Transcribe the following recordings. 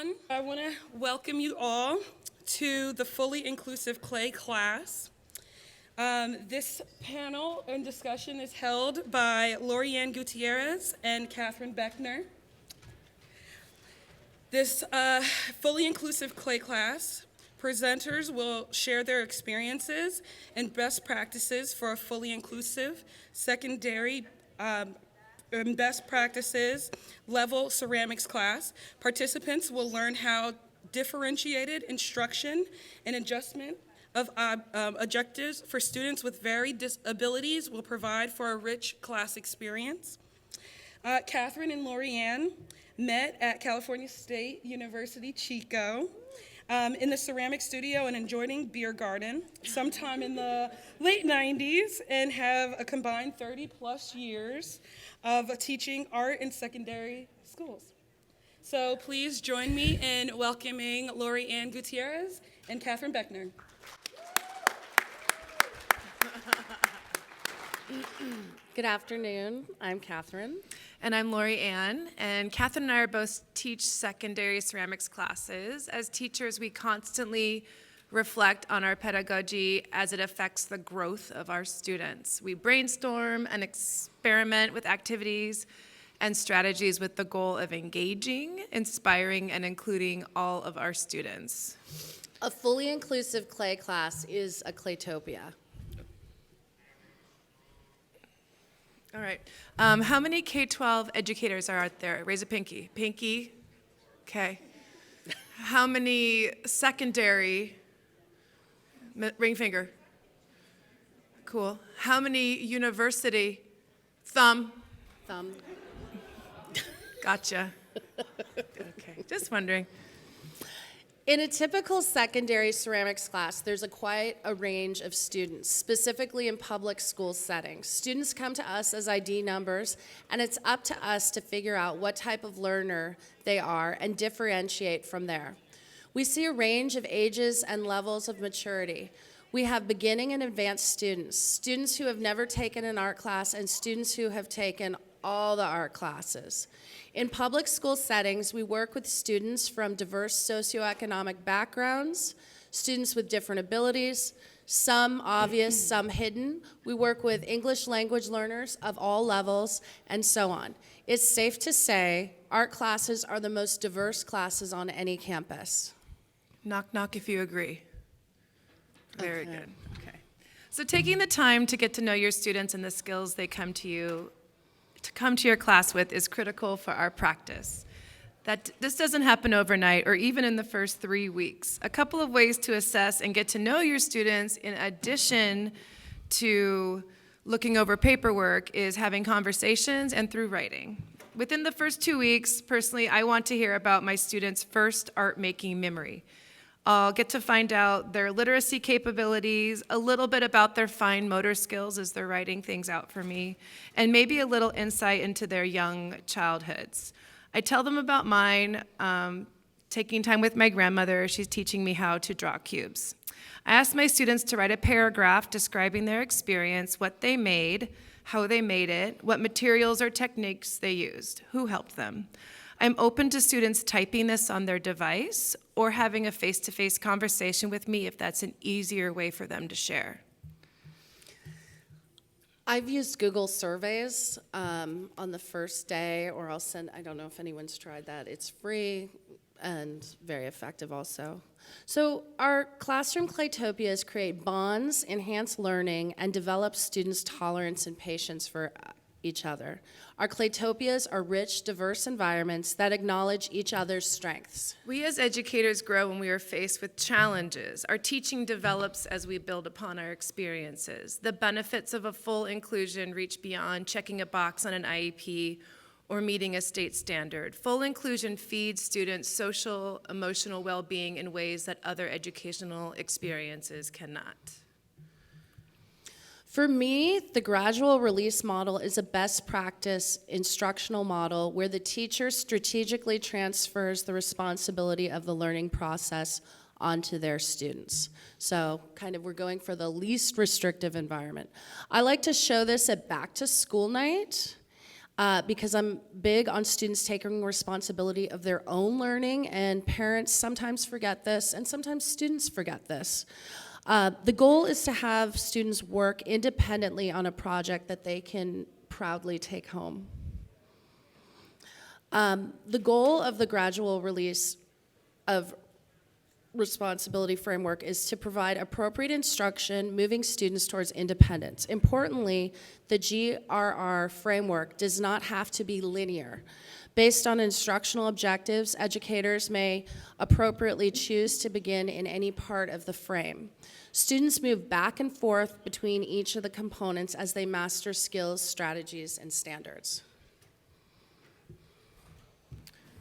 everyone. I want to welcome you all to the Fully Inclusive Clay class. This panel and discussion is held by Laurie Gutierrez and Katherine Beckner. This Fully Inclusive Clay class, presenters will share their experiences and best practices for a fully inclusive secondary and best practices level ceramics class. Participants will learn how differentiated instruction and adjustment of objectives for students with varied disabilities will provide for a rich class experience. Katherine and Laurie met at California State University, Chico, in the ceramic studio and adjoining beer garden sometime in the late 90s, and have a combined 30 plus years of teaching art in secondary schools. So please join me in welcoming Laurie Gutierrez and Katherine Beckner. Good afternoon. I'm Katherine. And I'm Laurie Ann, and Katherine and I are both teach secondary ceramics classes. As teachers, we constantly reflect on our pedagogy as it affects the growth of our students. We brainstorm and experiment with activities and strategies with the goal of engaging, inspiring, and including all of our students. A fully inclusive clay class is a claytopia. All right. How many K-12 educators are out there? Raise a pinky. Pinky? Okay. How many secondary? Ring finger. Cool. How many university? Thumb. Thumb. Gotcha. Okay. Just wondering. In a typical secondary ceramics class, there's quite a range of students, specifically in public school settings. Students come to us as ID numbers, and it's up to us to figure out what type of learner they are and differentiate from there. We see a range of ages and levels of maturity. We have beginning and advanced students, students who have never taken an art class, and students who have taken all the art classes. In public school settings, we work with students from diverse socioeconomic backgrounds, students with different abilities, some obvious, some hidden. We work with English language learners of all levels, and so on. It's safe to say art classes are the most diverse classes on any campus. Knock, knock if you agree. Very good. Okay. So taking the time to get to know your students and the skills they come to your class with is critical for our practice. This doesn't happen overnight or even in the first 3 weeks. A couple of ways to assess and get to know your students in addition to looking over paperwork is having conversations and through writing. Within the first 2 weeks, personally, I want to hear about my students' first art-making memory. I'll get to find out their literacy capabilities, a little bit about their fine motor skills as they're writing things out for me, and maybe a little insight into their young childhoods. I tell them about mine, taking time with my grandmother. She's teaching me how to draw cubes. I ask my students to write a paragraph describing their experience, what they made, how they made it, what materials or techniques they used, who helped them. I'm open to students typing this on their device or having a face-to-face conversation with me if that's an easier way for them to share. I've used Google Surveys on the first day, or I'll send, I don't know if anyone's tried that. It's free and very effective also. So our classroom claytopias create bonds, enhance learning, and develop students' tolerance and patience for each other. Our claytopias are rich, diverse environments that acknowledge each other's strengths. We as educators grow when we are faced with challenges. Our teaching develops as we build upon our experiences. The benefits of a full inclusion reach beyond checking a box on an IEP or meeting a state standard. Full inclusion feeds students' social, emotional well-being in ways that other educational experiences cannot. For me, the gradual release model is a best practice instructional model where the teacher strategically transfers the responsibility of the learning process onto their students. So we're going for the least restrictive environment. I like to show this at back to school night. because I'm big on students taking responsibility of their own learning, and parents sometimes forget this, and sometimes students forget this. The goal is to have students work independently on a project that they can proudly take home. The goal of the gradual release of responsibility framework is to provide appropriate instruction, moving students towards independence. Importantly, the GRR framework does not have to be linear. Based on instructional objectives, educators may appropriately choose to begin in any part of the frame. Students move back and forth between each of the components as they master skills, strategies, and standards.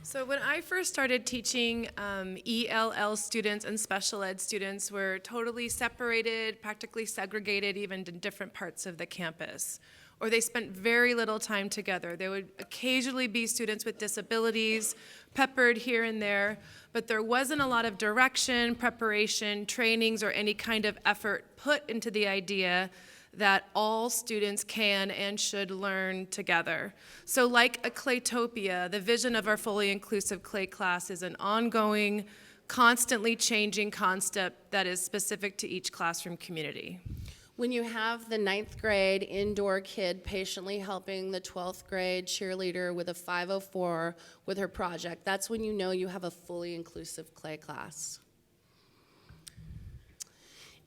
So when I first started teaching, ELL students and special ed students were totally separated, practically segregated, even in different parts of the campus. Or they spent very little time together. There would occasionally be students with disabilities peppered here and there, but there wasn't a lot of direction, preparation, trainings, or any kind of effort put into the idea that all students can and should learn together. So like a Claytopia, the vision of our fully inclusive Clay class is an ongoing, constantly changing concept that is specific to each classroom community. When you have the 9th grade indoor kid patiently helping the 12th grade cheerleader with a 504 with her project, that's when you know you have a fully inclusive Clay class.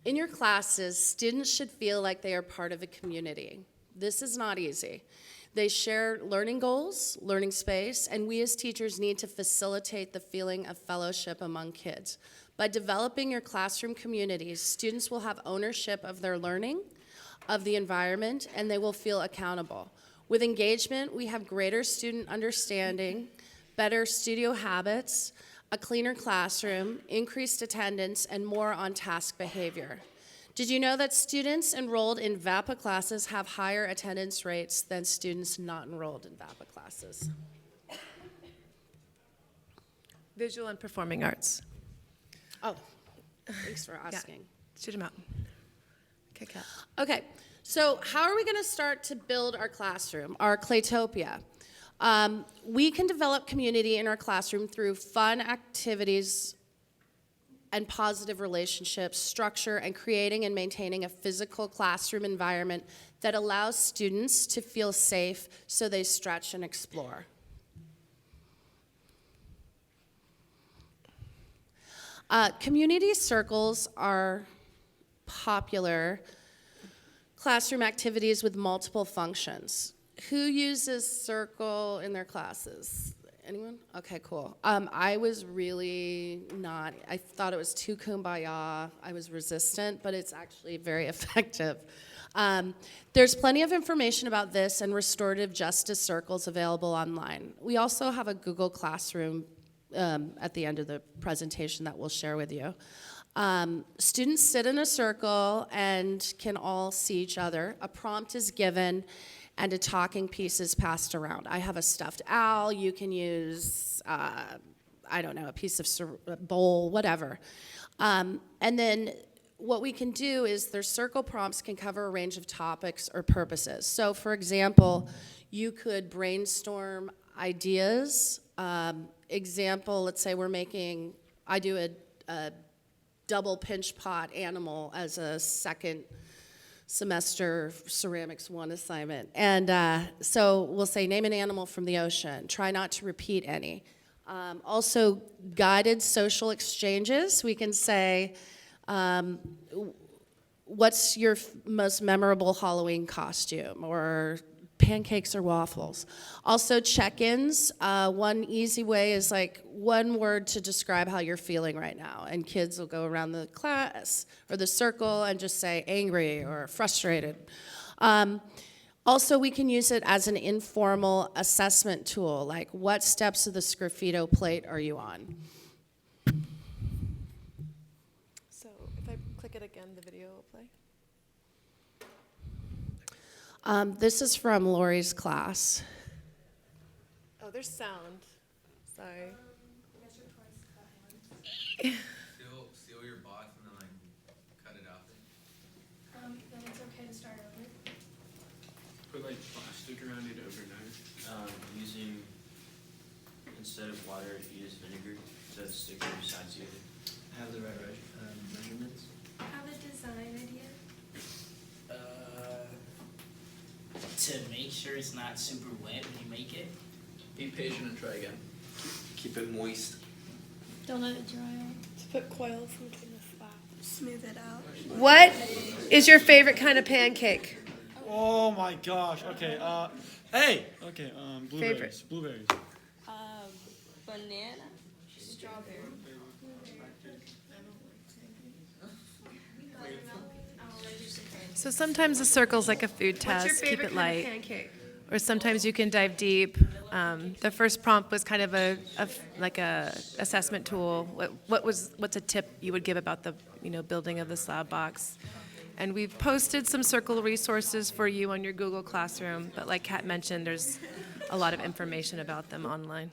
In your classes, students should feel like they are part of a community. This is not easy. They share learning goals, learning space, and we as teachers need to facilitate the feeling of fellowship among kids. By developing your classroom communities, students will have ownership of their learning, of the environment, and they will feel accountable. With engagement, we have greater student understanding, better studio habits, a cleaner classroom, increased attendance, and more on-task behavior. Did you know that students enrolled in VAPA classes have higher attendance rates than students not enrolled in VAPA classes? Visual and performing arts. Oh, thanks for asking. Shoot them out. Okay, Kat. Okay, so how are we going to start to build our classroom, our Claytopia? We can develop community in our classroom through fun activities and positive relationships, structure, and creating and maintaining a physical classroom environment that allows students to feel safe so they stretch and explore. Community circles are popular classroom activities with multiple functions. Who uses circle in their classes? Anyone? Okay, cool. I was really not, I thought it was too kumbaya. I was resistant, but it's actually very effective. There's plenty of information about this and restorative justice circles available online. We also have a Google Classroom at the end of the presentation that we'll share with you. Students sit in a circle and can all see each other. A prompt is given and a talking piece is passed around. I have a stuffed owl. You can use, I don't know, a piece of bowl, whatever. And then what we can do is their circle prompts can cover a range of topics or purposes. So for example, you could brainstorm ideas. Example, let's say I do a double pinch pot animal as a second semester ceramics 1 assignment. And so we'll say name an animal from the ocean. Try not to repeat any. Also guided social exchanges. We can say, what's your most memorable Halloween costume, or pancakes or waffles. Also check-ins. One easy way is like one word to describe how you're feeling right now. And kids will go around the class or the circle and just say angry or frustrated. Also, we can use it as an informal assessment tool, like what steps of the Sgraffito plate are you on? So if I click it again, the video will play. This is from Laurie's class. Oh, there's sound. Sorry. Seal your box and then like cut it out. Then it's okay to start over. Put like flash stick around it overnight? Using, instead of water, you use vinegar to stick to your sides together. Have the right measurements. Have a design idea? To make sure it's not super wet when you make it. Be patient and try again. Keep it moist. Don't let it dry out. To put coil from between the flap. Smooth it out. What is your favorite kind of pancake? Oh my gosh. Okay. Hey. Okay. Blueberries. Favorite. Blueberries. Banana. Strawberry. So sometimes the circle's like a food test, keep it light. Or sometimes you can dive deep. The first prompt was kind of a assessment tool. What's a tip you would give about the building of the slab box? And we've posted some circle resources for you on your Google Classroom, but like Kat mentioned, there's a lot of information about them online.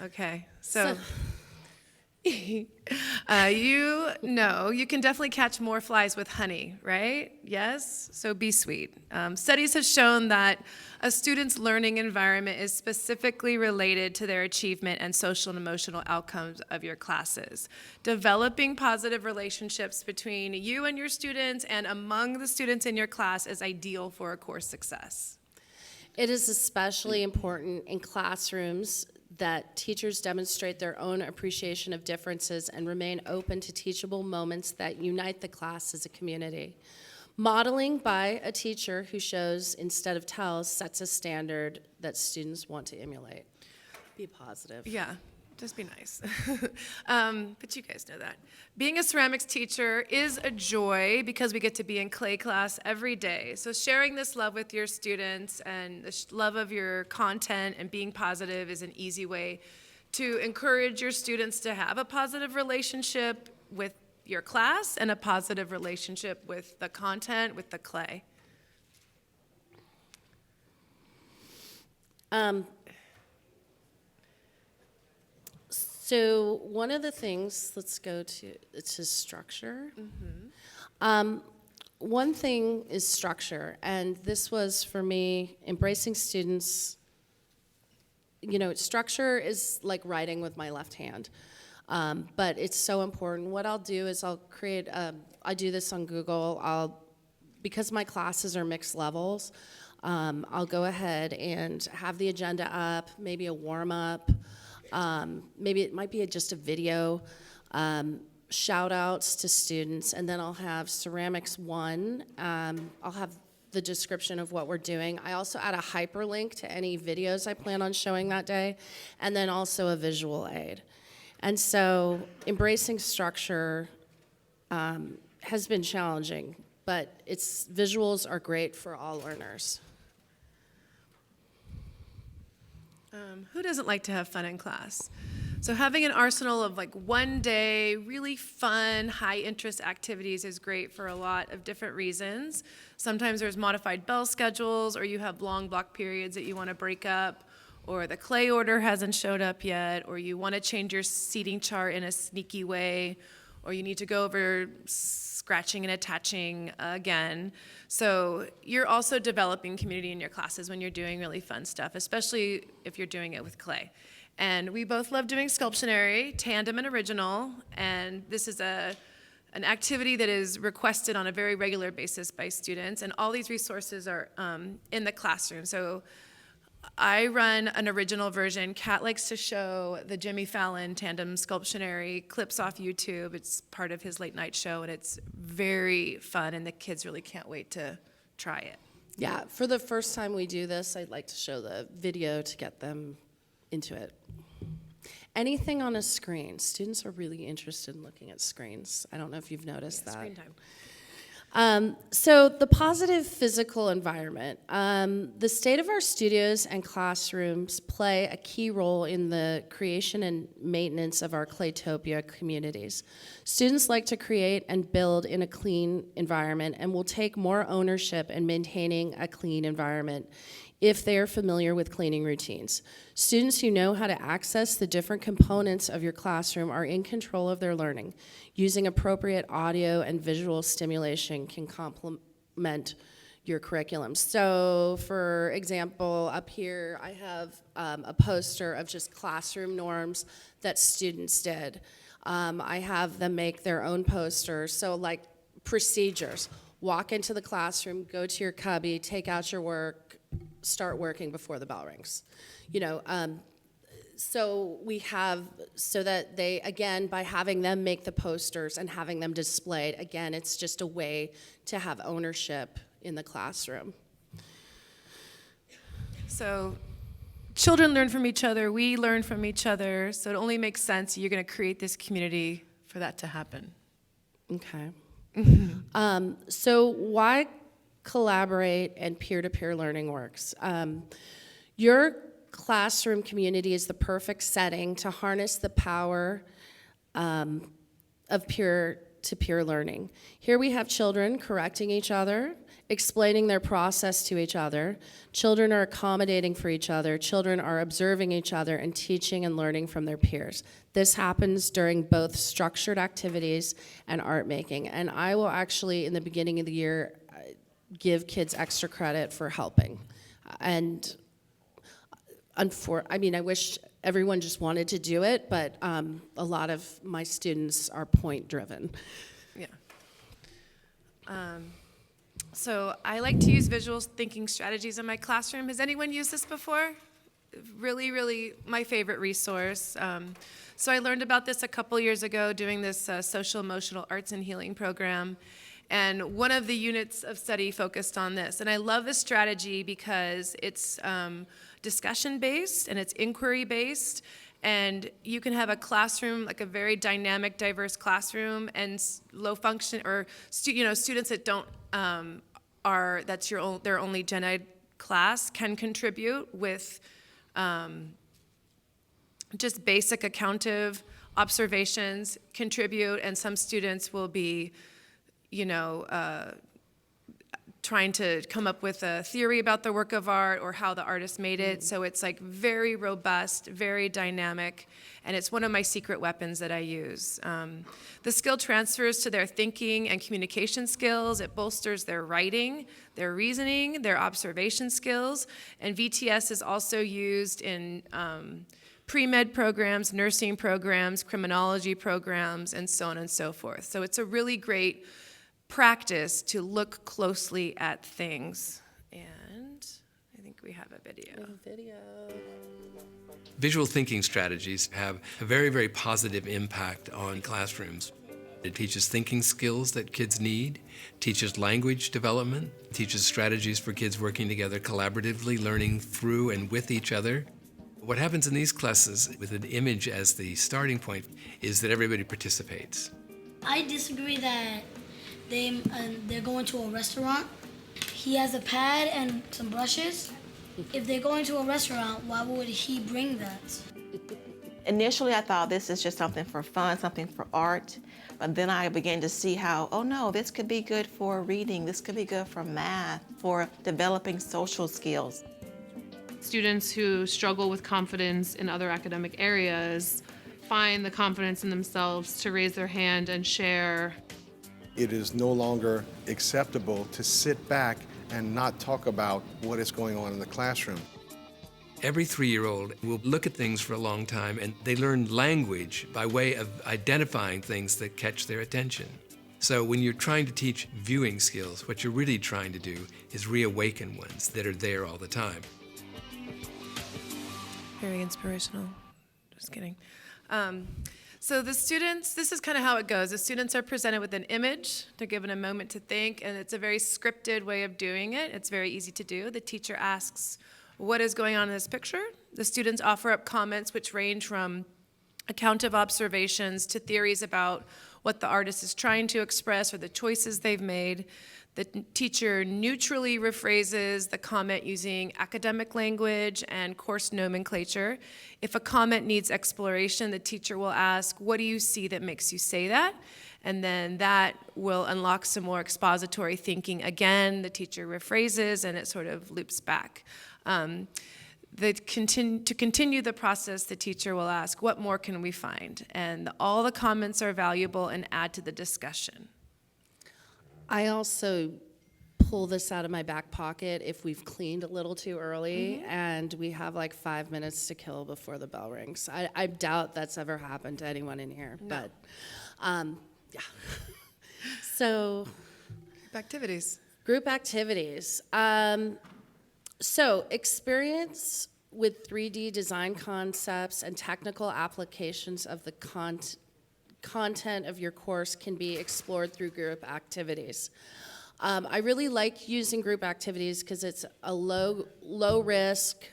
Okay, so you can definitely catch more flies with honey, right? Yes? So be sweet. Studies have shown that a student's learning environment is specifically related to their achievement and social and emotional outcomes of your classes. Developing positive relationships between you and your students and among the students in your class is ideal for a course success. It is especially important in classrooms that teachers demonstrate their own appreciation of differences and remain open to teachable moments that unite the class as a community. Modeling by a teacher who shows instead of tells sets a standard that students want to emulate. Be positive. Yeah, just be nice. But you guys know that. Being a ceramics teacher is a joy because we get to be in clay class every day. So sharing this love with your students and the love of your content and being positive is an easy way to encourage your students to have a positive relationship with your class and a positive relationship with the content, with the clay. So one of the things, let's go to structure. One thing is structure, and this was for me, embracing students. Structure is like writing with my left hand, but it's so important. What I'll do is I'll create, I do this on Google, because my classes are mixed levels, I'll go ahead and have the agenda up, maybe a warm-up, maybe it might be just a video, shout outs to students, and then I'll have Ceramics 1. I'll have the description of what we're doing. I also add a hyperlink to any videos I plan on showing that day, and then also a visual aid. And so embracing structure has been challenging, but visuals are great for all learners. Who doesn't like to have fun in class? So having an arsenal of like one day, really fun, high interest activities is great for a lot of different reasons. Sometimes there's modified bell schedules, or you have long block periods that you want to break up, or the clay order hasn't showed up yet, or you want to change your seating chart in a sneaky way, or you need to go over scratching and attaching again. So you're also developing community in your classes when you're doing really fun stuff, especially if you're doing it with clay. And we both love doing Sculptionary, Tandem, and Original, and this is an activity that is requested on a very regular basis by students, and all these resources are in the classroom. So I run an original version. Kat likes to show the Jimmy Fallon Tandem Sculptionary clips off YouTube. It's part of his late night show, and it's very fun, and the kids really can't wait to try it. Yeah, for the first time we do this, I'd like to show the video to get them into it. Anything on a screen. Students are really interested in looking at screens. I don't know if you've noticed that. Screen time. So the positive physical environment. The state of our studios and classrooms play a key role in the creation and maintenance of our Claytopia communities. Students like to create and build in a clean environment and will take more ownership in maintaining a clean environment if they are familiar with cleaning routines. Students who know how to access the different components of your classroom are in control of their learning. Using appropriate audio and visual stimulation can complement your curriculum. So for example, up here, I have a poster of just classroom norms that students did. I have them make their own posters. So like procedures, walk into the classroom, go to your cubby, take out your work, start working before the bell rings. You know, so we have, so that they, again, by having them make the posters and having them displayed, again, it's just a way to have ownership in the classroom. So children learn from each other, we learn from each other, so it only makes sense you're going to create this community for that to happen. Okay. So why collaborate and peer-to-peer learning works? Your classroom community is the perfect setting to harness the power of peer-to-peer learning. Here we have children correcting each other, explaining their process to each other. Children are accommodating for each other. Children are observing each other and teaching and learning from their peers. This happens during both structured activities and art making. And I will actually, in the beginning of the year, give kids extra credit for helping. And I mean, I wish everyone just wanted to do it, but a lot of my students are point-driven. Yeah. So I like to use visual thinking strategies in my classroom. Has anyone used this before? Really, really my favorite resource. So I learned about this a couple years ago doing this social emotional arts and healing program. And one of the units of study focused on this. And I love this strategy because it's discussion-based and it's inquiry-based. And you can have a classroom, like a very dynamic, diverse classroom, and low function, or students that don't that's their only gen ed class can contribute with just basic accountive observations, contribute, and some students will be, trying to come up with a theory about the work of art or how the artist made it. So it's like very robust, very dynamic, and it's one of my secret weapons that I use. The skill transfers to their thinking and communication skills. It bolsters their writing, their reasoning, their observation skills, and VTS is also used in pre-med programs, nursing programs, criminology programs, and so on and so forth. So it's a really great practice to look closely at things. And I think we have a video. Visual thinking strategies have a very, very positive impact on classrooms. It teaches thinking skills that kids need, teaches language development, teaches strategies for kids working together collaboratively, learning through and with each other. What happens in these classes, with an image as the starting point, is that everybody participates. I disagree that they're going to a restaurant. He has a pad and some brushes. If they're going to a restaurant, why would he bring that? Initially, I thought this is just something for fun, something for art. But then I began to see how, oh no, this could be good for reading. This could be good for math, for developing social skills. Students who struggle with confidence in other academic areas find the confidence in themselves to raise their hand and share. It is no longer acceptable to sit back and not talk about what is going on in the classroom. Every 3-year-old will look at things for a long time, and they learn language by way of identifying things that catch their attention. So when you're trying to teach viewing skills, what you're really trying to do is reawaken ones that are there all the time. Very inspirational. Just kidding. So the students, this is kind of how it goes. The students are presented with an image. They're given a moment to think, and it's a very scripted way of doing it. It's very easy to do. The teacher asks, what is going on in this picture? The students offer up comments which range from accountive observations to theories about what the artist is trying to express or the choices they've made. The teacher neutrally rephrases the comment using academic language and course nomenclature. If a comment needs exploration, the teacher will ask, what do you see that makes you say that? And then that will unlock some more expository thinking. Again, the teacher rephrases and it sort of loops back. To continue the process, the teacher will ask, what more can we find? And all the comments are valuable and add to the discussion. I also pull this out of my back pocket if we've cleaned a little too early and we have like 5 minutes to kill before the bell rings. I doubt that's ever happened to anyone in here, but yeah. So, Group activities. So experience with 3D design concepts and technical applications of the content of your course can be explored through group activities. I really like using group activities because it's a low risk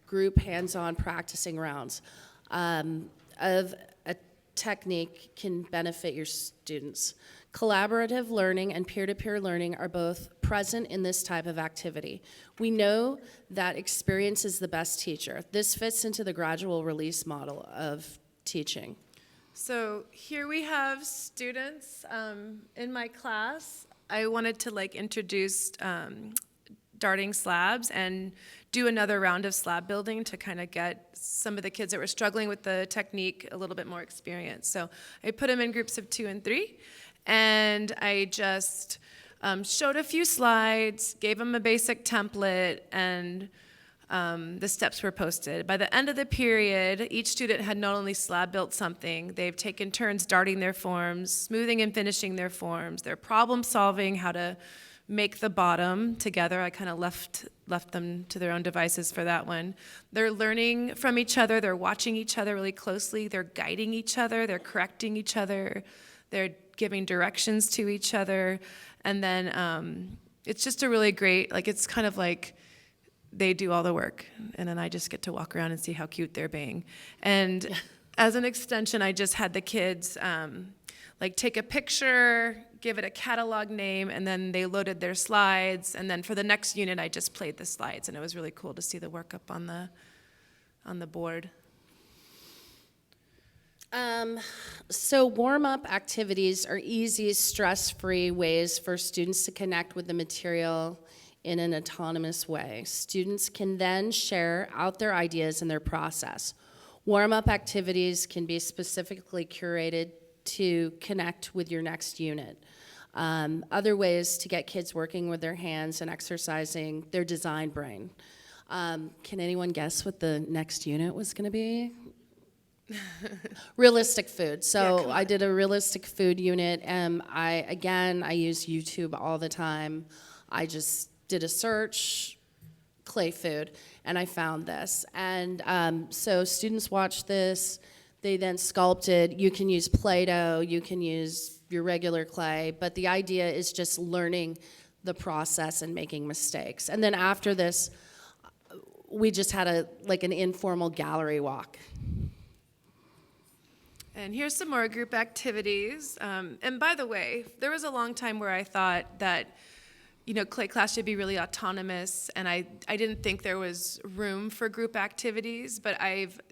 group hands-on practicing rounds of a technique can benefit your students. Collaborative learning and peer-to-peer learning are both present in this type of activity. We know that experience is the best teacher. This fits into the gradual release model of teaching. So here we have students in my class. I wanted to introduce darting slabs and do another round of slab building to kind of get some of the kids that were struggling with the technique a little bit more experience. So I put them in groups of 2 and 3, and I just showed a few slides, gave them a basic template, and the steps were posted. By the end of the period, each student had not only slab built something, they've taken turns darting their forms, smoothing and finishing their forms, they're problem solving how to make the bottom together. I kind of left them to their own devices for that one. They're learning from each other, they're watching each other really closely, they're guiding each other, they're correcting each other, they're giving directions to each other, and then it's just a really great, it's kind of like they do all the work, and then I just get to walk around and see how cute they're being. And as an extension, I just had the kids take a picture, give it a catalog name, and then they loaded their slides, and then for the next unit, I just played the slides, and it was really cool to see the work up on the board. So warm-up activities are easy, stress-free ways for students to connect with the material in an autonomous way. Students can then share out their ideas and their process. Warm-up activities can be specifically curated to connect with your next unit. Other ways to get kids working with their hands and exercising their design brain. Can anyone guess what the next unit was going to be? Realistic food. So I did a realistic food unit, and I use YouTube all the time. I just did a search, clay food, and I found this. And so students watched this. They then sculpted. You can use Play-Doh. You can use your regular clay. But the idea is just learning the process and making mistakes. And then after this, we just had an informal gallery walk. And here's some more group activities. And by the way, there was a long time where I thought that clay class should be really autonomous, and I didn't think there was room for group activities, but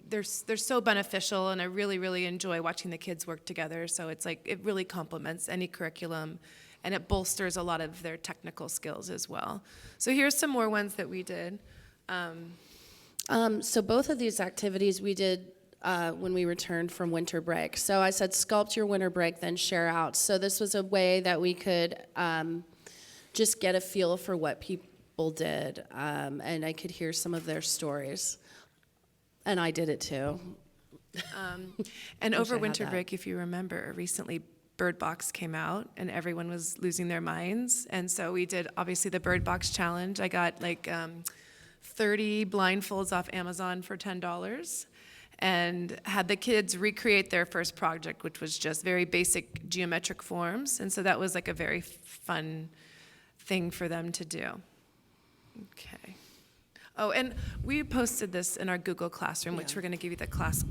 they're so beneficial, and I really, really enjoy watching the kids work together. So it's it really complements any curriculum, and it bolsters a lot of their technical skills as well. So here's some more ones that we did. So both of these activities we did when we returned from winter break. So I said sculpt your winter break, then share out. So this was a way that we could just get a feel for what people did, and I could hear some of their stories. And I did it too. And over winter break, if you remember, recently Bird Box came out, and everyone was losing their minds. And so we did, obviously, the Bird Box challenge. I got 30 blindfolds off Amazon for $10. And had the kids recreate their first project, which was just very basic geometric forms. And so that was a very fun thing for them to do. Okay. Oh, and we posted this in our Google Classroom, which we're going to give you the class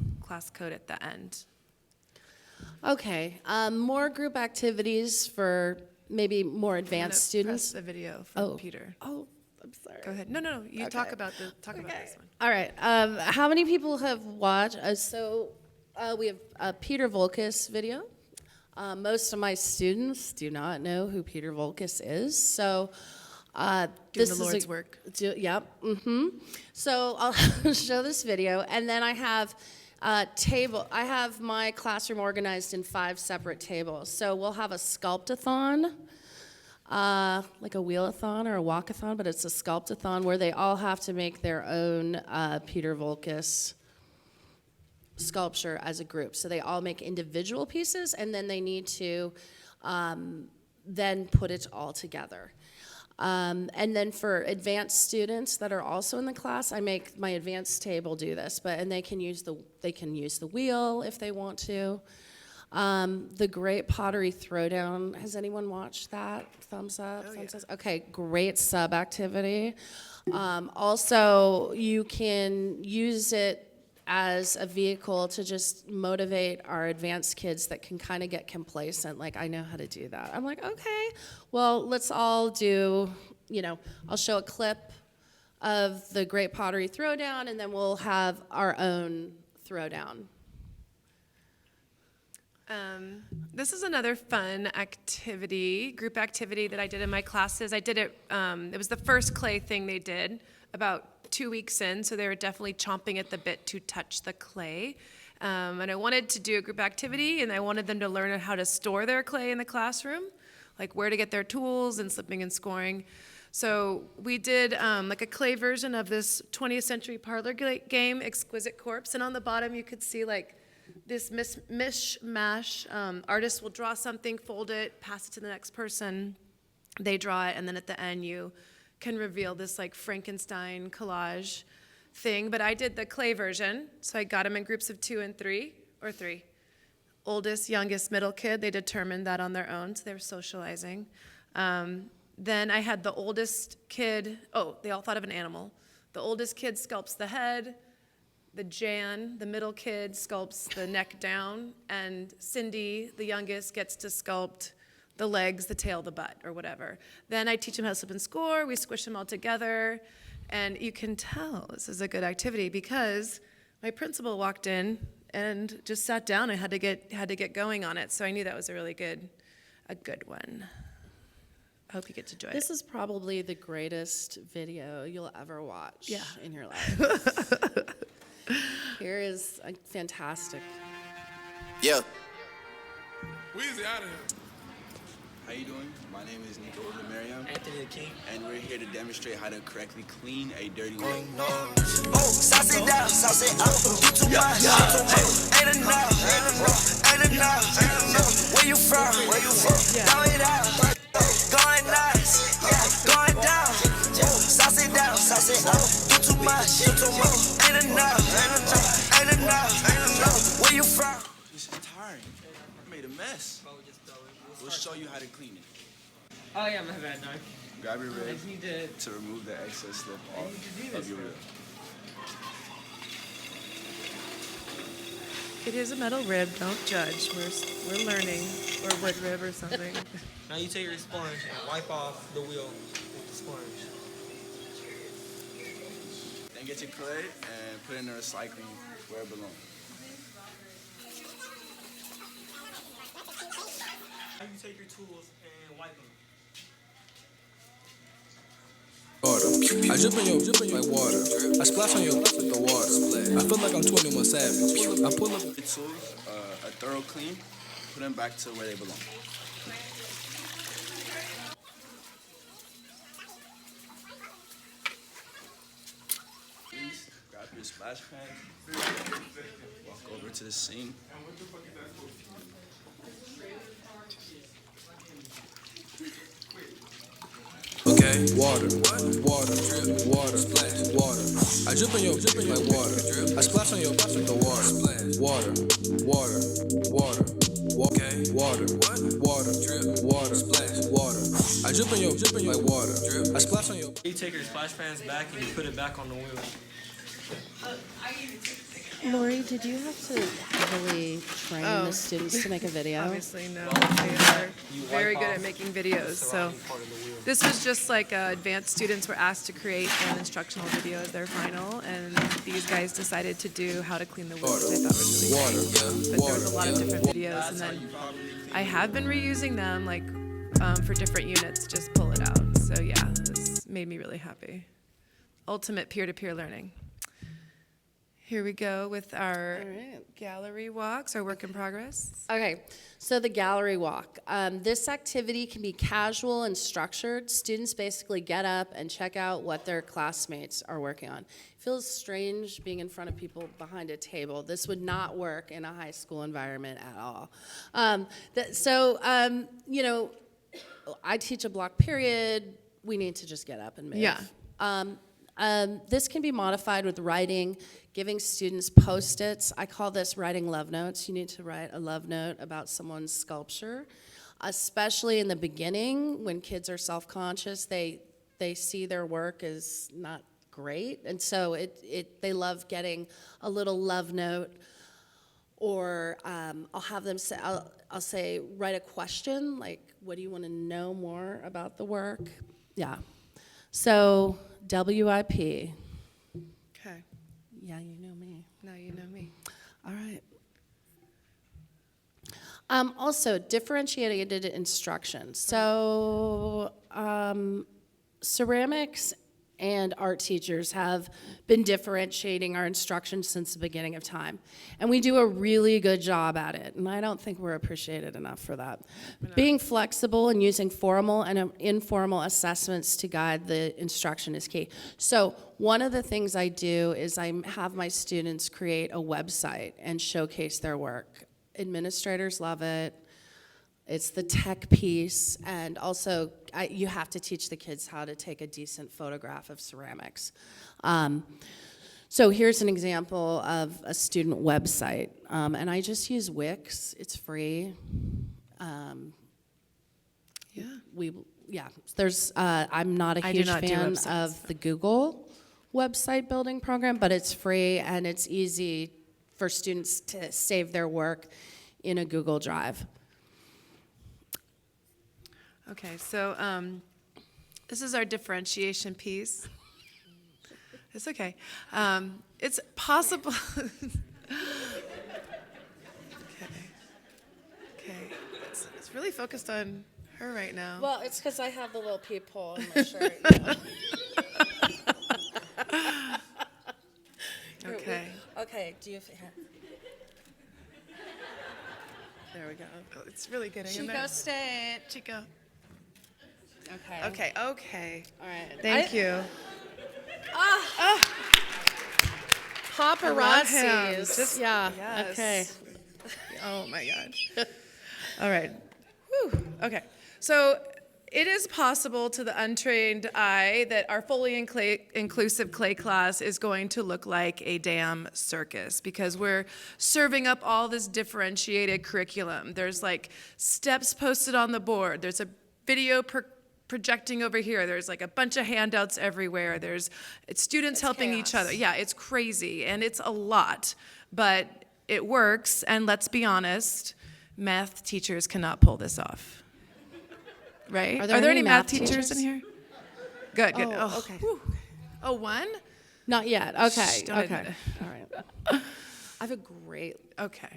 code at the end. Okay. More group activities for maybe more advanced students. Press the video from Peter. Oh, I'm sorry. Go ahead. No. You talk about this one. All right. How many people have watched? We have a Peter Volkus video. Most of my students do not know who Peter Volkus is. So this the Lord's work. Yep. So I'll show this video, and then I have I have my classroom organized in 5 separate tables. So we'll have a sculptathon. like a wheelathon or a walkathon, but it's a sculptathon where they all have to make their own Peter Volkus sculpture as a group. So they all make individual pieces, and then they need to then put it all together. And then for advanced students that are also in the class, I make my advanced table do this, and they can use the wheel if they want to. The Great Pottery Throwdown, has anyone watched that? Thumbs up, thumbs up. Okay, great sub activity. Also, you can use it as a vehicle to just motivate our advanced kids that can kind of get complacent, like, I know how to do that. I'm like, okay, well, let's all do, I'll show a clip of the Great Pottery Throwdown, and then we'll have our own throwdown. This is another fun activity, group activity that I did in my classes. I did it, it was the first clay thing they did about 2 weeks in, so they were definitely chomping at the bit to touch the clay. And I wanted to do a group activity, and I wanted them to learn how to store their clay in the classroom, like where to get their tools and slipping and scoring. So we did like a clay version of this 20th century parlor game, Exquisite Corpse, and on the bottom you could see like this mishmash. Artists will draw something, fold it, pass it to the next person, they draw it, and then at the end you can reveal this like Frankenstein collage thing. But I did the clay version, so I got them in groups of 2 and 3, or 3. Oldest, youngest, middle kid, they determined that on their own, so they were socializing. Then I had the oldest kid, they all thought of an animal. The oldest kid sculpts the head, the middle kid sculpts the neck down, and Cindy, the youngest, gets to sculpt the legs, the tail, the butt, or whatever. Then I teach them how to slip and score, we squish them all together, and you can tell this is a good activity because my principal walked in and just sat down and had to get going on it, so I knew that was a good one. I hope you get to enjoy it. This is probably the greatest video you'll ever watch in your life. Here is a fantastic. Yeah. Weezy out of here. How you doing? My name is Nico Miriam. Anthony the King. And we're here to demonstrate how to correctly clean a dirty wing. Sauce it down, sauce it up. You too much, ain't enough. Where you from? Throw it out. Going nuts, going down. Sauce it down, sauce it up. You too much, ain't enough. Where you from? This is tiring. I made a mess. We'll show you how to clean it. Oh yeah, my bad, no. Grab your rib I need to remove the excess slip off of your rib. It is a metal rib, don't judge. We're learning, or wood rib or something. Now you take your sponge and wipe off the wheel with the sponge. Then get your clay and put it in the recycling where it belongs. Now you take your tools and wipe them. Water. I drip on your like water. I splash on your with the water. I feel like I'm 21 Savage. I pull up The tools, a thorough clean, put them back to where they belong. Please grab your splash pad, walk over to the sink. Okay, water, drip, water, splash, water. I drip on your like water. I splash on your with the water. Water, okay, water, drip, water, splash, water. I drip on your like water. I splash on your. You take your splash pans back and you put it back on the wheel. Laurie, did you have to heavily train the students to make a video? Obviously, no. They are very good at making videos. So this was just like advanced students were asked to create an instructional video as their final, and these guys decided to do how to clean the wheel, which I thought was really great. But there was a lot of different videos, and then I have been reusing them like for different units, just pull it out. So yeah, this made me really happy. Ultimate peer-to-peer learning. Here we go with our gallery walks, our work in progress. Okay, so the gallery walk. This activity can be casual and structured. Students basically get up and check out what their classmates are working on. It feels strange being in front of people behind a table. This would not work in a high school environment at all. You know, I teach a block period. We need to just get up and move. Yeah. This can be modified with writing, giving students Post-its. I call this writing love notes. You need to write a love note about someone's sculpture, especially in the beginning when kids are self-conscious. They see their work as not great, and so they love getting a little love note. Or I'll have them say, I'll say, write a question, like, what do you want to know more about the work? Yeah. So, WIP. Okay. Yeah, you know me. Now you know me. All right. Also, differentiated instruction. So, ceramics and art teachers have been differentiating our instruction since the beginning of time. And we do a really good job at it, and I don't think we're appreciated enough for that. Being flexible and using formal and informal assessments to guide the instruction is key. So one of the things I do is I have my students create a website and showcase their work. Administrators love it. It's the tech piece, and also you have to teach the kids how to take a decent photograph of ceramics. So here's an example of a student website, and I just use Wix. It's free. I'm not a huge fan of the Google website building program, but it's free and it's easy for students to save their work in a Google Drive. Okay, so this is our differentiation piece. It's okay. It's possible. Okay. It's really focused on her right now. Well, it's because I have the little peephole in my shirt. Okay. Okay. Do you? There we go. Oh, it's really getting in there. Chico State. Chico. Okay. Okay. Okay. All right. Thank you. Paparazzis. Just, yeah. Yes. Okay. Oh my gosh. All right. Whew. Okay. So it is possible to the untrained eye that our fully inclusive clay class is going to look like a damn circus because we're serving up all this differentiated curriculum. There's like steps posted on the board. There's a video projecting over here. There's like a bunch of handouts everywhere. It's students helping each other. Yeah, it's crazy and it's a lot, but it works. And let's be honest, math teachers cannot pull this off. Right? Are there any math math teachers in here? Good, good. Oh, okay. Whew. Oh, one? Not yet. Okay. Shh, don't Okay. admit it. All right. I have a great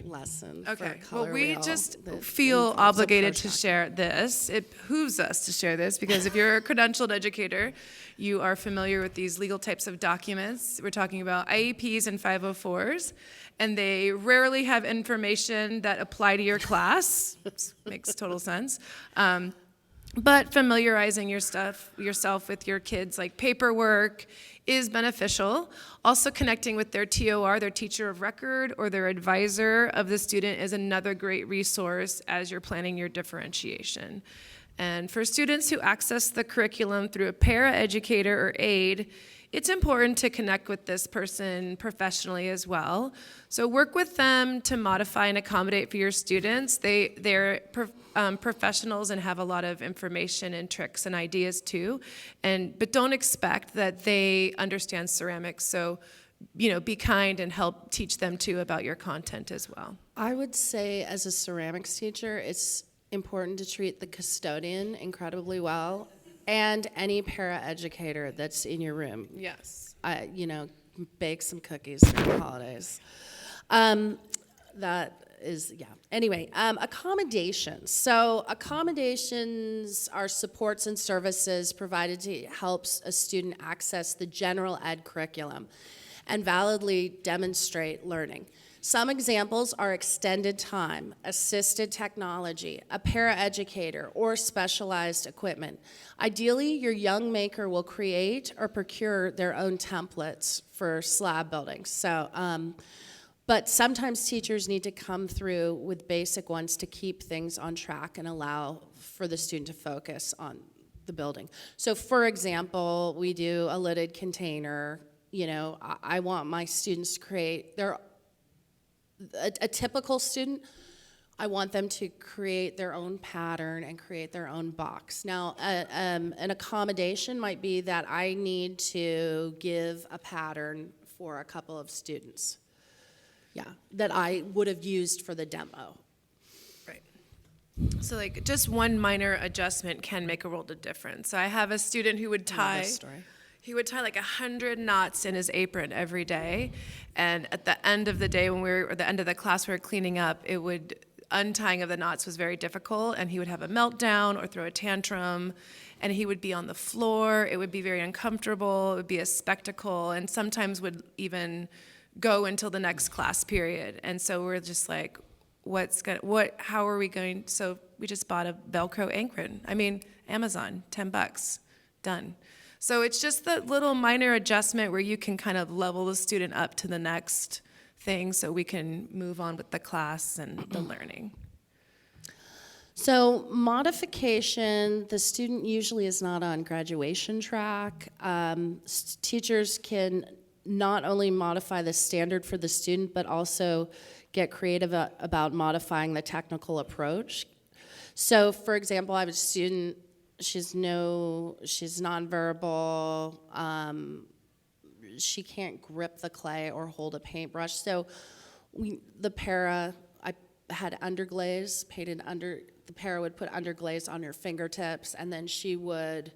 lesson. Okay. For color Well, we wheel just that feel involves a obligated to protractor. share this. It behooves us to share this because if you're a credentialed educator, you are familiar with these legal types of documents. We're talking about IEPs and 504s, and they rarely have information that apply to your class. Makes total sense. But familiarizing yourself with your kids' like paperwork is beneficial. Also connecting with their TOR, their teacher of record, or their advisor of the student is another great resource as you're planning your differentiation. And for students who access the curriculum through a para-educator or aide, it's important to connect with this person professionally as well. So work with them to modify and accommodate for your students. They're professionals and have a lot of information and tricks and ideas too. But don't expect that they understand ceramics. So, be kind and help teach them too about your content as well. I would say as a ceramics teacher, it's important to treat the custodian incredibly well and any para-educator that's in your room. Yes. Bake some cookies during the holidays. That is, yeah. Anyway, accommodations. So accommodations are supports and services provided to help a student access the general ed curriculum. and validly demonstrate learning. Some examples are extended time, assisted technology, a paraeducator, or specialized equipment. Ideally, your young maker will create or procure their own templates for slab building. But sometimes teachers need to come through with basic ones to keep things on track and allow for the student to focus on the building. So for example, we do a lidded container. You know, I want my students to create a typical student, I want them to create their own pattern and create their own box. Now, an accommodation might be that I need to give a pattern for a couple of students, that I would have used for the demo. Right. So like just one minor adjustment can make a world of difference. So I have a student who would tie like 100 knots in his apron every day, and at the end of the day or the end of the class we were cleaning up, untying of the knots was very difficult, and he would have a meltdown or throw a tantrum, and he would be on the floor. It would be very uncomfortable. It would be a spectacle, and sometimes would even go until the next class period. And so we're just like, how are we going? So we just bought a Velcro apron. I mean, Amazon, $10, done. So it's just that little minor adjustment where you can kind of level the student up to the next thing so we can move on with the class and the learning. So modification, the student usually is not on graduation track. Teachers can not only modify the standard for the student, but also get creative about modifying the technical approach. So for example, I have a student, she's nonverbal, she can't grip the clay or hold a paintbrush. So I had underglaze, the para would put underglaze on her fingertips, and then she would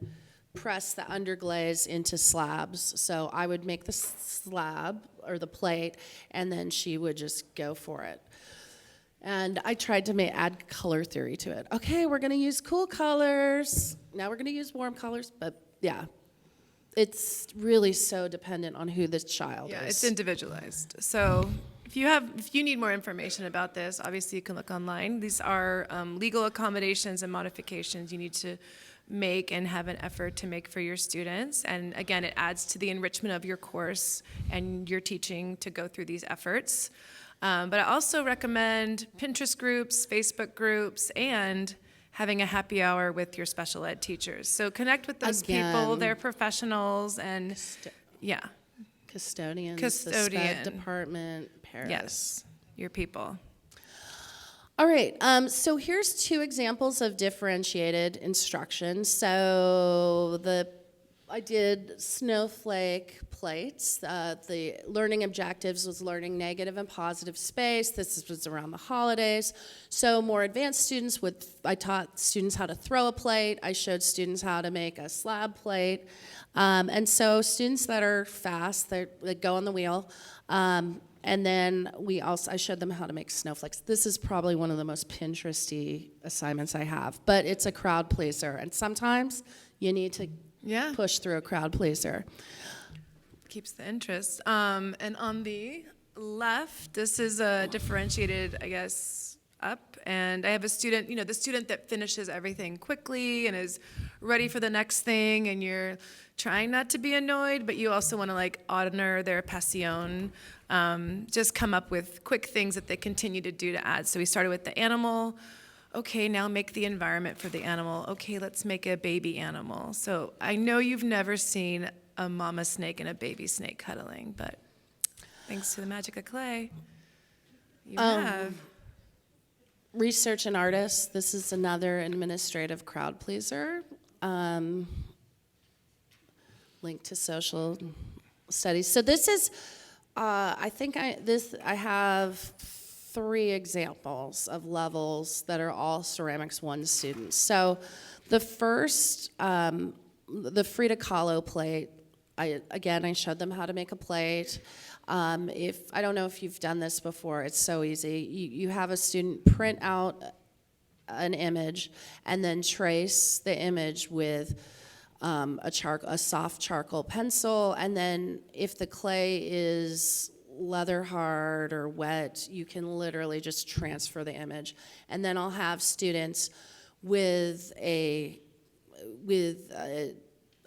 press the underglaze into slabs. So I would make the slab or the plate, and then she would just go for it. And I tried to add color theory to it. Okay, we're gonna use cool colors. Now we're gonna use warm colors, but yeah. It's really so dependent on who the child is. Yeah, it's individualized. So if you need more information about this, obviously you can look online. These are legal accommodations and modifications you need to make and have an effort to make for your students. And again, it adds to the enrichment of your course and your teaching to go through these efforts. But I also recommend Pinterest groups, Facebook groups, and having a happy hour with your special ed teachers. So connect with those people, they're professionals, and Custodians, the SPED department, Paris. Yes, your people. All right, so here's 2 examples of differentiated instruction. So I did snowflake plates. The learning objectives was learning negative and positive space. This was around the holidays. So more advanced students I taught students how to throw a plate. I showed students how to make a slab plate. And so students that are fast, they go on the wheel. And then I showed them how to make snowflakes. This is probably one of the most Pinteresty assignments I have, but it's a crowd pleaser. And sometimes you need to push through a crowd pleaser. Keeps the interest. And on the left, this is a differentiated, I guess, up. And I have a student, the student that finishes everything quickly and is ready for the next thing, and you're trying not to be annoyed, but you also want to honor their passion. Just come up with quick things that they continue to do to add. So we started with the animal. Okay, now make the environment for the animal. Okay, let's make a baby animal. So I know you've never seen a mama snake and a baby snake cuddling, but thanks to the magic of clay, you have. Research and artists, this is another administrative crowd pleaser. Linked to social studies. So this is, I have 3 examples of levels that are all Ceramics 1 students. So the first, the Frida Kahlo plate, I showed them how to make a plate. I don't know if you've done this before, it's so easy. You have a student print out an image and then trace the image with a soft charcoal pencil, and then if the clay is leather hard or wet, you can literally just transfer the image. And then I'll have students with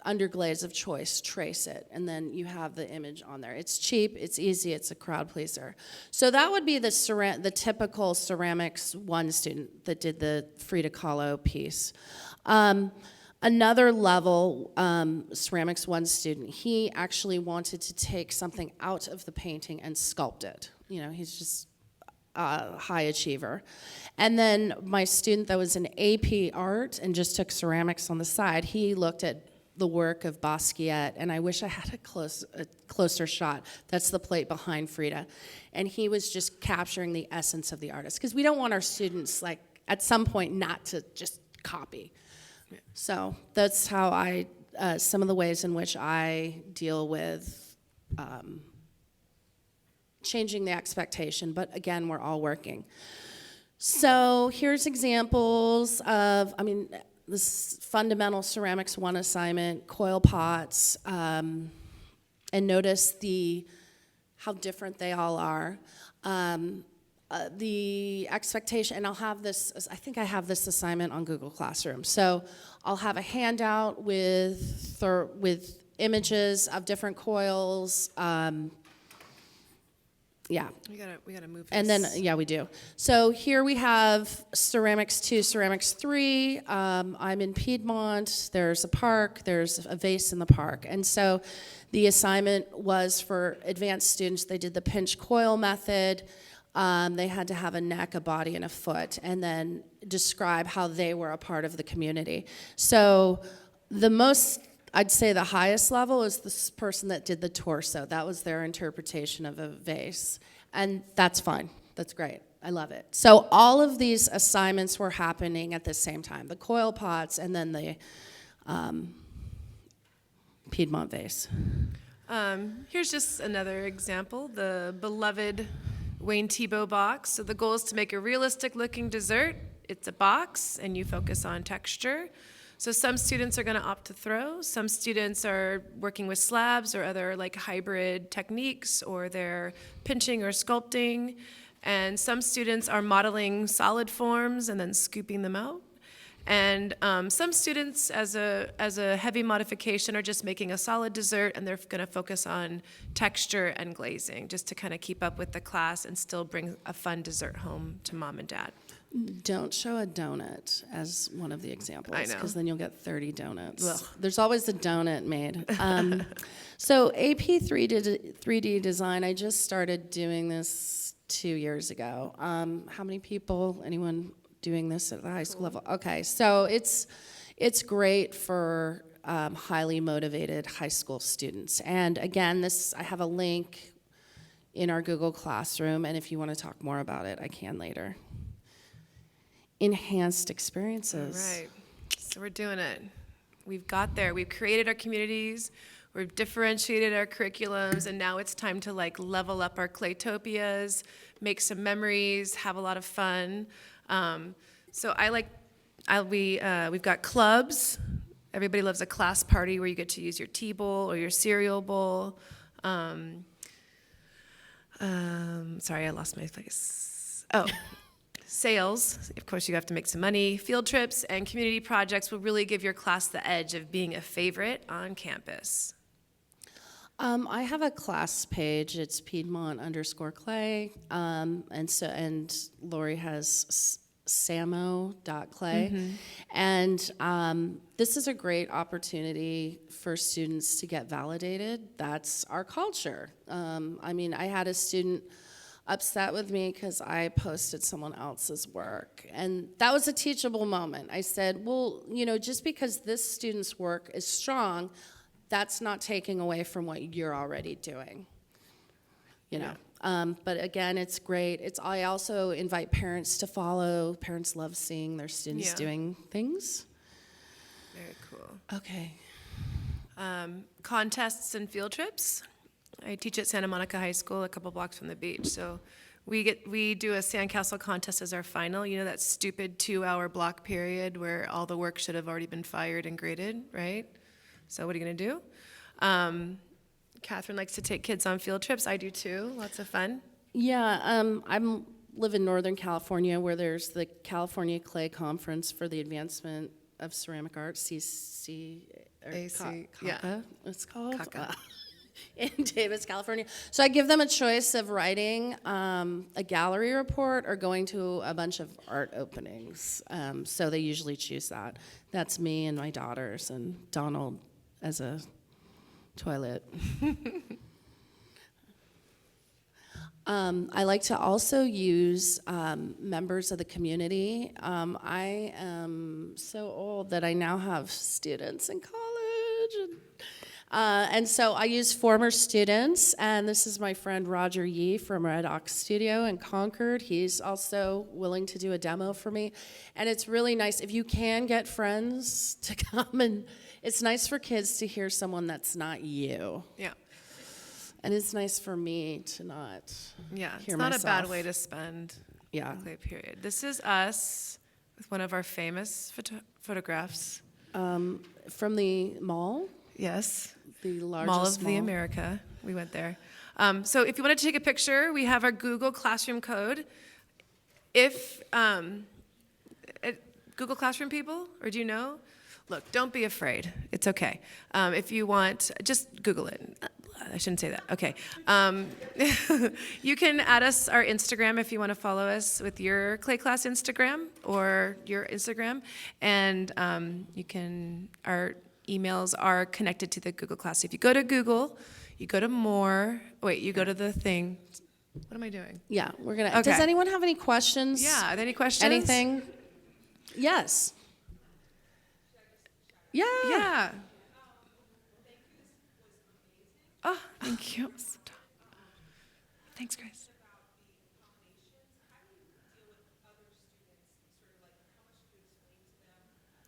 underglaze of choice trace it, and then you have the image on there. It's cheap, it's easy, it's a crowd pleaser. So that would be the typical ceramics 1 student that did the Frida Kahlo piece. Another level, ceramics 1 student, he actually wanted to take something out of the painting and sculpt it. You know, he's just a high achiever. And then my student that was in AP art and just took ceramics on the side, he looked at the work of Basquiat, and I wish I had a closer shot. That's the plate behind Frida. And he was just capturing the essence of the artist, because we don't want our students, like, at some point not to just copy. So that's how some of the ways in which I deal with changing the expectation, but again, we're all working. So here's examples of, this fundamental ceramics 1 assignment, coil pots, and notice how different they all are. The expectation, and I'll have this, I think I have this assignment on Google Classroom. So I'll have a handout with images of different coils. Yeah. We gotta move this. And then, yeah, we do. So here we have ceramics 2, ceramics 3. I'm in Piedmont. There's a park. There's a vase in the park. And so the assignment was for advanced students. They did the pinch coil method. They had to have a neck, a body, and a foot, and then describe how they were a part of the community. So I'd say the highest level is this person that did the torso. That was their interpretation of a vase. And that's fine. That's great. I love it. So all of these assignments were happening at the same time. The coil pots and then the Piedmont vase. Here's just another example, the beloved Wayne Thiebaud box. So the goal is to make a realistic looking dessert. It's a box and you focus on texture. So some students are going to opt to throw. Some students are working with slabs or other like hybrid techniques, or they're pinching or sculpting. And some students are modeling solid forms and then scooping them out. And some students, as a heavy modification, are just making a solid dessert, and they're going to focus on texture and glazing, just to kind of keep up with the class and still bring a fun dessert home to mom and dad. Don't show a donut as one of the examples, I know. because then you'll get 30 donuts. Ugh. There's always a donut made. So AP 3D design, I just started doing this 2 years ago. How many people, anyone doing this at the high school level? Okay, so it's great for highly motivated high school students. And again, I have a link in our Google Classroom, and if you want to talk more about it, I can later. Enhanced experiences. All right, so we're doing it. We've got there. We've created our communities. We've differentiated our curriculums, and now it's time to like level up our Claytopias, make some memories, have a lot of fun. So we've got clubs. Everybody loves a class party where you get to use your tea bowl or your cereal bowl. Sorry, I lost my place. Oh. Sales, of course you have to make some money. Field trips and community projects will really give your class the edge of being a favorite on campus. I have a class page. It's Piedmont_Clay, and Laurie has samo.clay. Mm-hmm. And this is a great opportunity for students to get validated. That's our culture. I had a student upset with me because I posted someone else's work. And that was a teachable moment. I said, well, just because this student's work is strong, that's not taking away from what you're already doing. But again, it's great. I also invite parents to follow. Parents love seeing their students doing things. Very cool. Okay. Contests and field trips. I teach at Santa Monica High School, a couple blocks from the beach. So we do a sandcastle contest as our final. That stupid 2-hour block period where all the work should have already been fired and graded, right? So what are you going to do? Katherine likes to take kids on field trips. I do too. Lots of fun. Yeah, I live in Northern California, where there's the California Clay Conference for the Advancement of Ceramic Arts, CC, or AC, CACA, it's called. CACA. In Davis, California. So I give them a choice of writing a gallery report or going to a bunch of art openings. So they usually choose that. That's me and my daughters and Donald as a toilet. I like to also use members of the community. I am so old that I now have students in college. And so I use former students, and this is my friend Roger Yee from Red Ox Studio in Concord. He's also willing to do a demo for me. And it's really nice if you can get friends to come, and it's nice for kids to hear someone that's not you. Yeah. And it's nice for me to not Yeah, hear it's not myself. a bad way to spend Yeah. a clay period. This is us with one of our famous photographs. From the mall? Yes. The largest Mall of the America. We went there. So if you wanted to take a picture, we have our Google Classroom code. If Google Classroom people, or do you know? Look, don't be afraid. It's okay. If you want, just Google it. I shouldn't say that. Okay. You can add us our Instagram if you want to follow us with your clay class Instagram or your Instagram, and our emails are connected to the Google class. If you go to Google, you go to more. Wait, you go to the thing. What am I doing? Yeah, we're gonna. Okay. Does anyone have any questions? Yeah. Are there any questions? Anything? Yes. Yeah. Yeah. Oh, thank you. Thanks, Grace.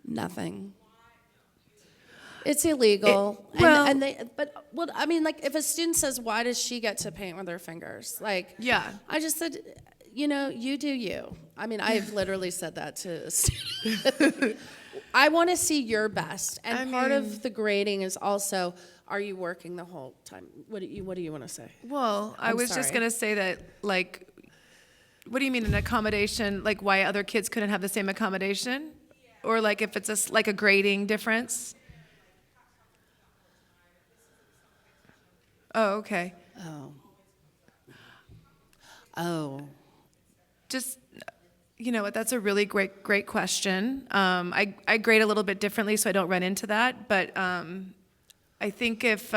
Nothing. It's illegal. well- I mean, like, if a student says, "Why does she get to paint with her fingers?" Like, Yeah. I just said, you do you. I mean, I've literally said that to a student. I want to see your best, and part of the grading is also, are you working the whole time? What do you want to say? Well, I I'm was just sorry. going to say that, like, what do you mean an accommodation? Like, why other kids couldn't have the same accommodation? Or, like, if it's like a grading difference? Oh, okay. Oh. Just, you know what, that's a really great question. I grade a little bit differently, so I don't run into that. But I think if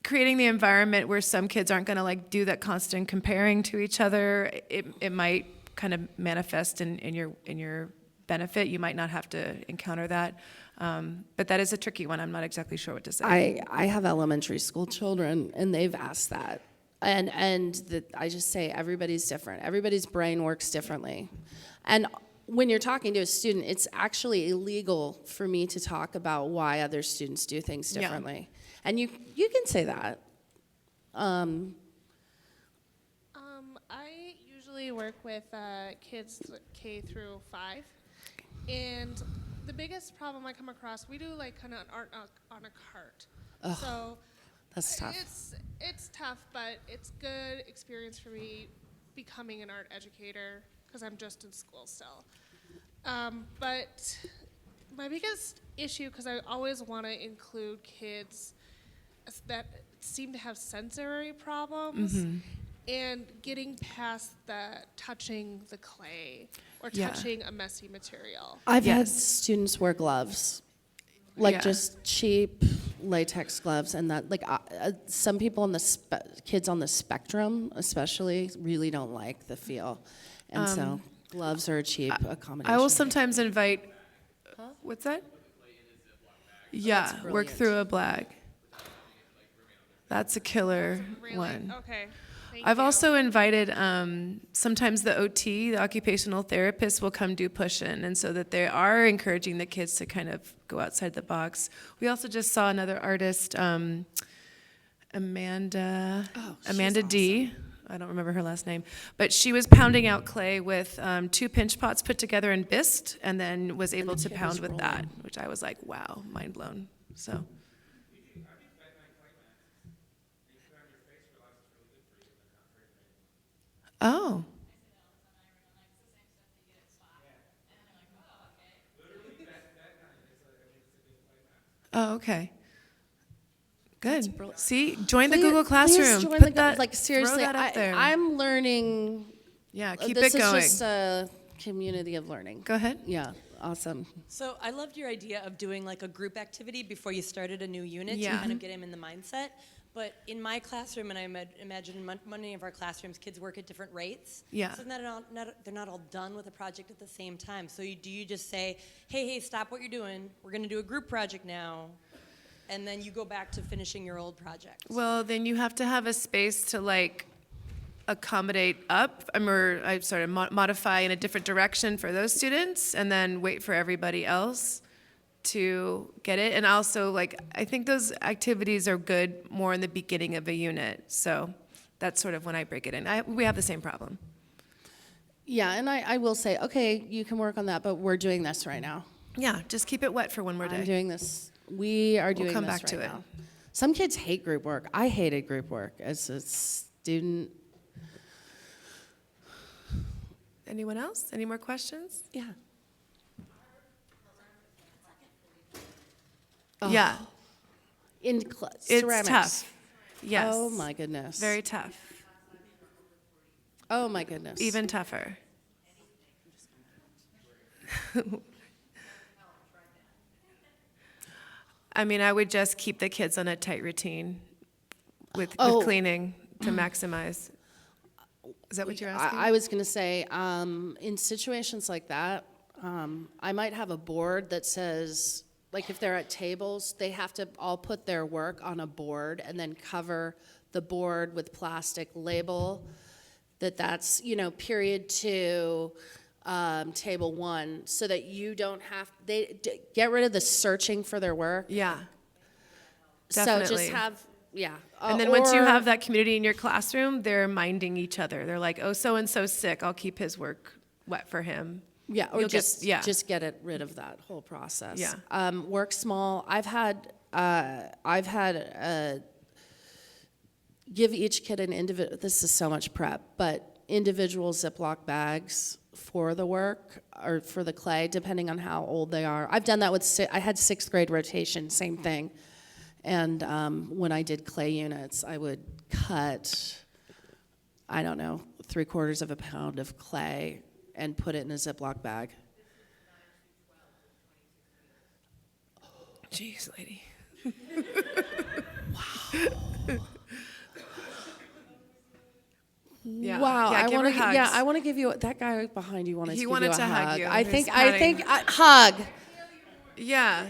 creating the environment where some kids aren't going to like do that constant comparing to each other, it might kind of manifest in your benefit. You might not have to encounter that. But that is a tricky one. I'm not exactly sure what to say. I have elementary school children, and they've asked that. And I just say everybody's different. Everybody's brain works differently. And when you're talking to a student, it's actually illegal for me to talk about why other students do things Yeah. differently. And you can say that. I usually work with kids K through 5, and the biggest problem I come across, we do like kind of art on a cart. Ugh, So that's tough. It's tough, but it's good experience for me becoming an art educator because I'm just in school still. But my biggest issue, because I always want to include kids that seem to have sensory problems, Mhm. and getting past the touching the clay or Yeah. touching a messy material. I've had students wear gloves, like Yeah. just cheap latex gloves, and that some people on the kids on the spectrum, especially, really don't like the feel, and so gloves are a cheap accommodation. I will sometimes invite. What's that? Yeah, That's work brilliant. through a blag. That's a killer one. Okay. I've also invited, sometimes the OT, the occupational therapist, will come do push-in, and so that they are encouraging the kids to kind of go outside the box. We also just saw another artist, Amanda D. I don't remember her last name, but she was pounding out clay with 2 pinch pots put together in bisque, and then was able to pound with that, which I was like, wow, mind blown. So. Oh. Oh, okay. Good. See, join the Google Classroom. Join Put the, that, like seriously, throw that up there. I'm learning. Yeah, keep this it going. This is just a community of learning. Go ahead. Yeah, awesome. So I loved your idea of doing like a group activity before you started a new unit Yeah. to kind of get them in the mindset. But in my classroom, and I imagine in many of our classrooms, kids work at different rates. Yeah. So they're not all done with a project at the same time. So do you just say, hey, stop what you're doing. We're going to do a group project now. And then you go back to finishing your old project. Well, then you have to have a space to like accommodate up, modify in a different direction for those students, and then wait for everybody else to get it. And also, like, I think those activities are good more in the beginning of a unit. So that's sort of when I break it in. We have the same problem. Yeah, and I will say, okay, you can work on that, but we're doing this right now. Yeah, just keep it wet for one more day. I'm doing this. We are doing We'll come this back to right it. now. Some kids hate group work. I hated group work as a student. Anyone else? Any more questions? Yeah. Yeah. In It's ceramics. tough. Yes. Oh my goodness. Very tough. Oh my goodness. Even tougher. I mean, I would just keep the kids on a tight routine with cleaning to maximize. Is that what you're asking? I was going to say, in situations like that, I might have a board that says, like if they're at tables, they have to all put their work on a board and then cover the board with plastic label that's, period 2, table 1, so that you don't have, get rid of the searching for their work. Yeah. Definitely. So just have, yeah. And then once you have that community in your classroom, they're minding each other. They're like, oh, so-and-so's sick. I'll keep his work wet for him. Yeah, or You'll just get rid of that whole process. Yeah. Work small. I've had give each kid an individual. This is so much prep, but individual Ziploc bags for the work or for the clay, depending on how old they are. I've done that with. I had 6th grade rotation, same thing. And when I did clay units, I would cut, I don't know, 3/4 of a pound of clay and put it in a Ziploc bag. Jeez, lady. Wow. Yeah. Wow. Yeah, I give want her to. Yeah, hugs. I want to give you. That guy behind you wanted to He give wanted you a to hug you. I He think. was I patting. think. Hug. Yeah.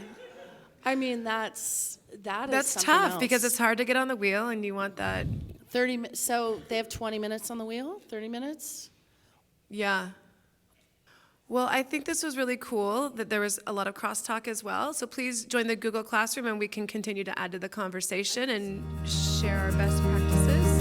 I mean, that's That's something tough else. because it's hard to get on the wheel and you want that. 30. So they have 20 minutes on the wheel. 30 minutes. Yeah. Well, I think this was really cool that there was a lot of crosstalk as well. So please join the Google Classroom and we can continue to add to the conversation and share our best practices.